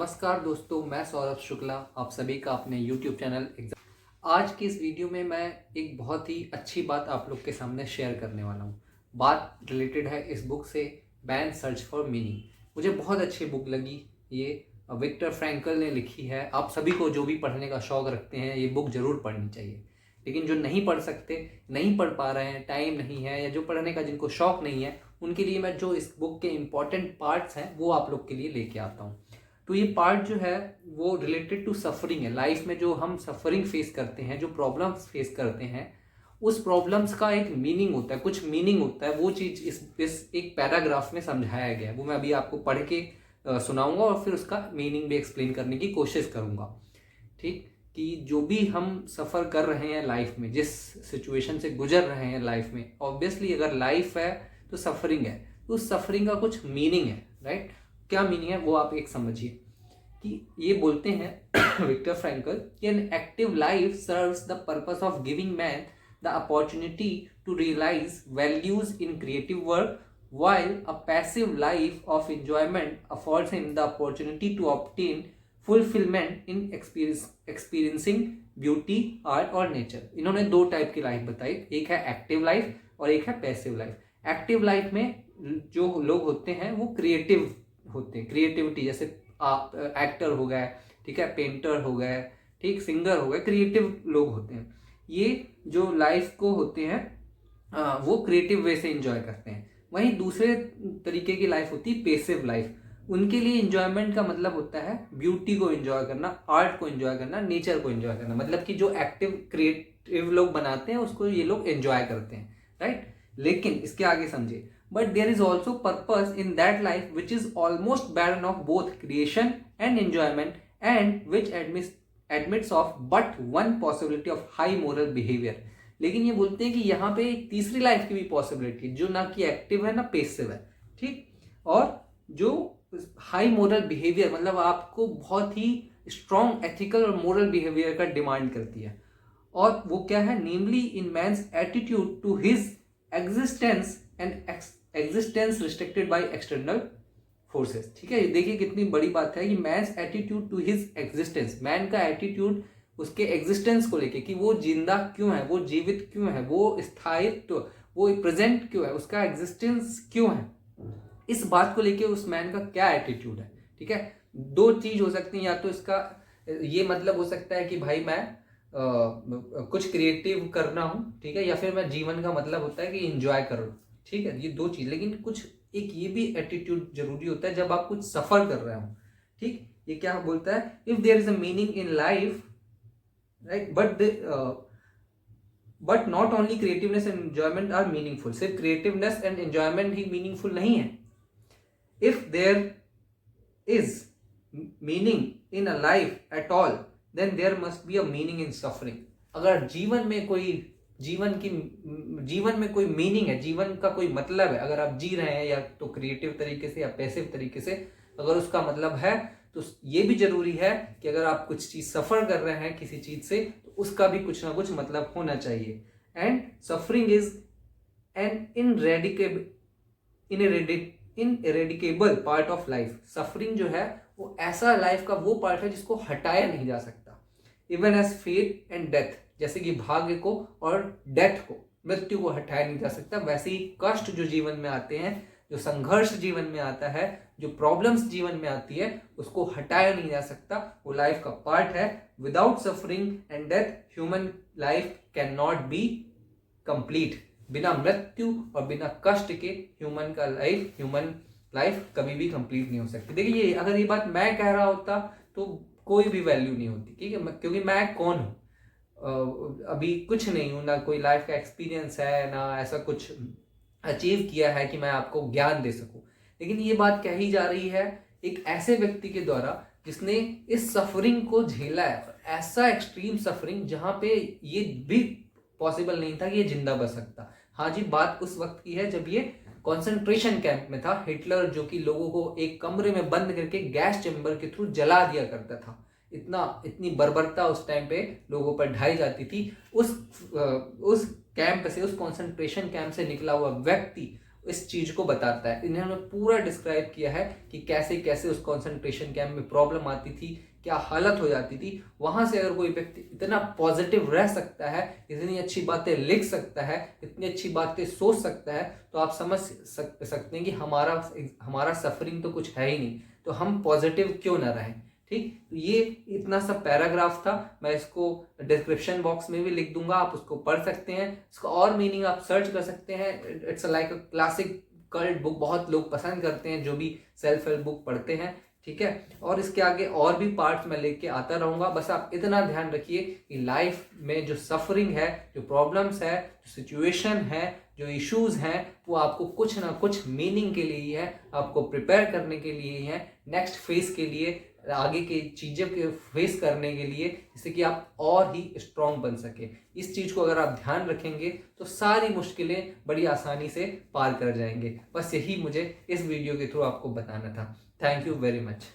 नमस्कार दोस्तों, मैं सौरभ शुक्ला आप सभी का अपने YouTube चैनल एग्जाम। आज की इस वीडियो में मैं एक बहुत ही अच्छी बात आप लोग के सामने शेयर करने वाला हूँ। बात रिलेटेड है इस बुक से, मैन सर्च फॉर मीनिंग। मुझे बहुत अच्छी बुक लगी। ये विक्टर फ्रैंकल ने लिखी है। आप सभी को जो भी पढ़ने का शौक़ रखते हैं ये बुक ज़रूर पढ़नी चाहिए। लेकिन जो नहीं पढ़ सकते, नहीं पढ़ पा रहे हैं, टाइम नहीं है, या जो पढ़ने का जिनको शौक़ नहीं है, उनके लिए मैं जो इस बुक के इम्पॉर्टेंट पार्ट्स हैं वो आप लोग के लिए लेके आता हूँ। तो ये पार्ट जो है वो रिलेटेड टू सफरिंग है। लाइफ में जो हम सफरिंग फेस करते हैं, जो प्रॉब्लम्स फेस करते हैं, उस प्रॉब्लम्स का एक मीनिंग होता है, कुछ मीनिंग होता है। वो चीज़ इस एक पैराग्राफ में समझाया गया है। वो मैं अभी आपको पढ़ के सुनाऊंगा और फिर उसका मीनिंग भी एक्सप्लेन करने की कोशिश करूंगा। ठीक, कि जो भी हम सफ़र कर रहे हैं लाइफ में, जिस सिचुएशन से गुजर रहे हैं लाइफ में, ऑब्वियसली अगर लाइफ है तो सफरिंग है, तो उस सफरिंग का कुछ मीनिंग है। राइट, क्या मीनिंग है वो आप एक समझिए। कि ये बोलते हैं विक्टर फ्रैंकल कि an active life serves the purpose of giving man the opportunity to realise values in creative work, while a passive life of enjoyment affords him the opportunity to obtain fulfillment in experiencing beauty, art और nature। इन्होंने दो type की life बताई, एक है active life और एक है पैसिव लाइफ। एक्टिव लाइफ में जो लोग होते हैं वो क्रिएटिव होते हैं। क्रिएटिविटी जैसे आप एक्टर हो गए, ठीक है, पेंटर हो गए, ठीक, सिंगर हो गए, क्रिएटिव लोग होते हैं। ये जो लाइफ को होते हैं वो क्रिएटिव वे से एंजॉय करते हैं। वहीं दूसरे तरीके की लाइफ होती है पेसिव लाइफ। उनके लिए एंजॉयमेंट का मतलब होता है ब्यूटी को एंजॉय करना, आर्ट को एंजॉय करना, नेचर को एंजॉय करना। मतलब कि जो एक्टिव क्रिएटिव लोग बनाते हैं उसको ये लोग एंजॉय करते हैं। राइट, लेकिन इसके आगे समझिए, but there is also purpose in that life which is almost barren of both creation and enjoyment, and which admits of but one possibility of high moral behavior। लेकिन ये बोलते हैं कि यहाँ पे एक तीसरी लाइफ की भी पॉसिबिलिटी जो ना कि एक्टिव है ना पेसिव है, ठीक, और जो हाई मोरल बिहेवियर मतलब आपको बहुत ही स्ट्रॉन्ग एथिकल और मोरल बिहेवियर का डिमांड करती है। और वो क्या है, namely in man's attitude to his existence and existence restricted by external forces. ठीक है, देखिए कितनी बड़ी बात है कि man's attitude to his existence, man का एटीट्यूड उसके एग्जिस्टेंस को लेके कि वो जिंदा क्यों है, वो जीवित क्यों है, वो स्थायित्व, वो प्रेजेंट क्यों है, उसका एग्जिस्टेंस क्यों है, इस बात को लेके उस मैन का क्या एटीट्यूड है। ठीक है, दो चीज हो सकती है, या तो इसका ये मतलब हो सकता है कि भाई मैं कुछ क्रिएटिव करना हूँ, ठीक है, या फिर मैं जीवन का मतलब होता है कि एंजॉय करो। ठीक है, ये दो चीज। लेकिन कुछ एक ये भी एटीट्यूड जरूरी होता है जब आप कुछ सफर कर रहे हो। ठीक, ये क्या बोलता है, if there is a meaning in life, right, but not only creativeness and enjoyment are meaningful. सिर्फ क्रिएटिवनेस एंड एंजॉयमेंट ही मीनिंगफुल नहीं है। If there is meaning in a life at all, then there must be a meaning in suffering. अगर जीवन में कोई meaning है, जीवन का कोई मतलब है, अगर आप जी रहे हैं या तो क्रिएटिव तरीके से या पैसिव तरीके से, अगर उसका मतलब है, तो ये भी जरूरी है कि अगर आप कुछ चीज सफर कर रहे हैं किसी चीज से, तो उसका भी कुछ ना कुछ मतलब होना चाहिए। And suffering is an ineradicable part of life. Suffering जो है वो ऐसा लाइफ का वो पार्ट है जिसको हटाया नहीं जा सकता। Even as fate and death, जैसे कि भाग्य को और डेथ को, मृत्यु को हटाया नहीं जा सकता, वैसे ही कष्ट जो जीवन में आते हैं, जो संघर्ष जीवन में आता है, जो प्रॉब्लम्स जीवन में आती है, उसको हटाया नहीं जा सकता। वो लाइफ का पार्ट है। Without suffering and death human life can not be complete. बिना मृत्यु और बिना कष्ट के ह्यूमन लाइफ कभी भी कंप्लीट नहीं हो सकती। देखिए, अगर ये बात मैं कह रहा होता तो कोई भी वैल्यू नहीं होती, ठीक है, क्योंकि मैं कौन हूँ, अभी कुछ नहीं हूँ, ना कोई लाइफ का एक्सपीरियंस है, ना ऐसा कुछ अचीव किया है कि मैं आपको ज्ञान दे सकूं। लेकिन ये बात कही जा रही है एक ऐसे व्यक्ति के द्वारा जिसने इस सफरिंग को झेला है, ऐसा एक्सट्रीम सफरिंग जहां पे ये भी पॉसिबल नहीं था कि ये जिंदा बच सकता। हाँ जी, बात उस वक्त की है जब ये कॉन्सेंट्रेशन कैंप में था। हिटलर जो कि लोगों को एक कमरे में बंद करके गैस चैम्बर के थ्रू जला दिया करता था। इतनी बर्बरता उस टाइम पे लोगों पर ढाई जाती थी। उस कैंप से, उस कॉन्सेंट्रेशन कैंप से निकला हुआ व्यक्ति इस चीज़ को बताता है। इन्होंने पूरा डिस्क्राइब किया है कि कैसे कैसे उस कंसंट्रेशन कैंप में प्रॉब्लम आती थी, क्या हालत हो जाती थी। वहां से अगर कोई व्यक्ति इतना पॉजिटिव रह सकता है, इतनी अच्छी बातें लिख सकता है, इतनी अच्छी बातें सोच सकता है, तो आप समझ सकते हैं कि हमारा सफरिंग तो कुछ है ही नहीं, तो हम पॉजिटिव क्यों ना रहें। ठीक, तो ये इतना सा पैराग्राफ था, मैं इसको डिस्क्रिप्शन बॉक्स में भी लिख दूंगा, आप उसको पढ़ सकते हैं। इसका और मीनिंग आप सर्च कर सकते हैं। It's like a classic cult book, बहुत लोग पसंद करते हैं जो भी सेल्फ हेल्प बुक पढ़ते हैं। ठीक है, और इसके आगे और भी पार्ट्स मैं लेके आता रहूंगा। बस आप इतना ध्यान रखिए कि लाइफ में जो सफरिंग है, जो प्रॉब्लम्स है, जो सिचुएशन है, जो इश्यूज हैं, वो आपको कुछ ना कुछ मीनिंग के लिए ही है, आपको प्रिपेयर करने के लिए ही है, नेक्स्ट फेज के लिए, आगे की चीजें के फेस करने के लिए, जिससे कि आप और ही स्ट्रांग बन सके। इस चीज को अगर आप ध्यान रखेंगे तो सारी मुश्किलें बड़ी आसानी से पार कर जाएंगे। बस यही मुझे इस वीडियो के थ्रू आपको बताना था। Thank you very much.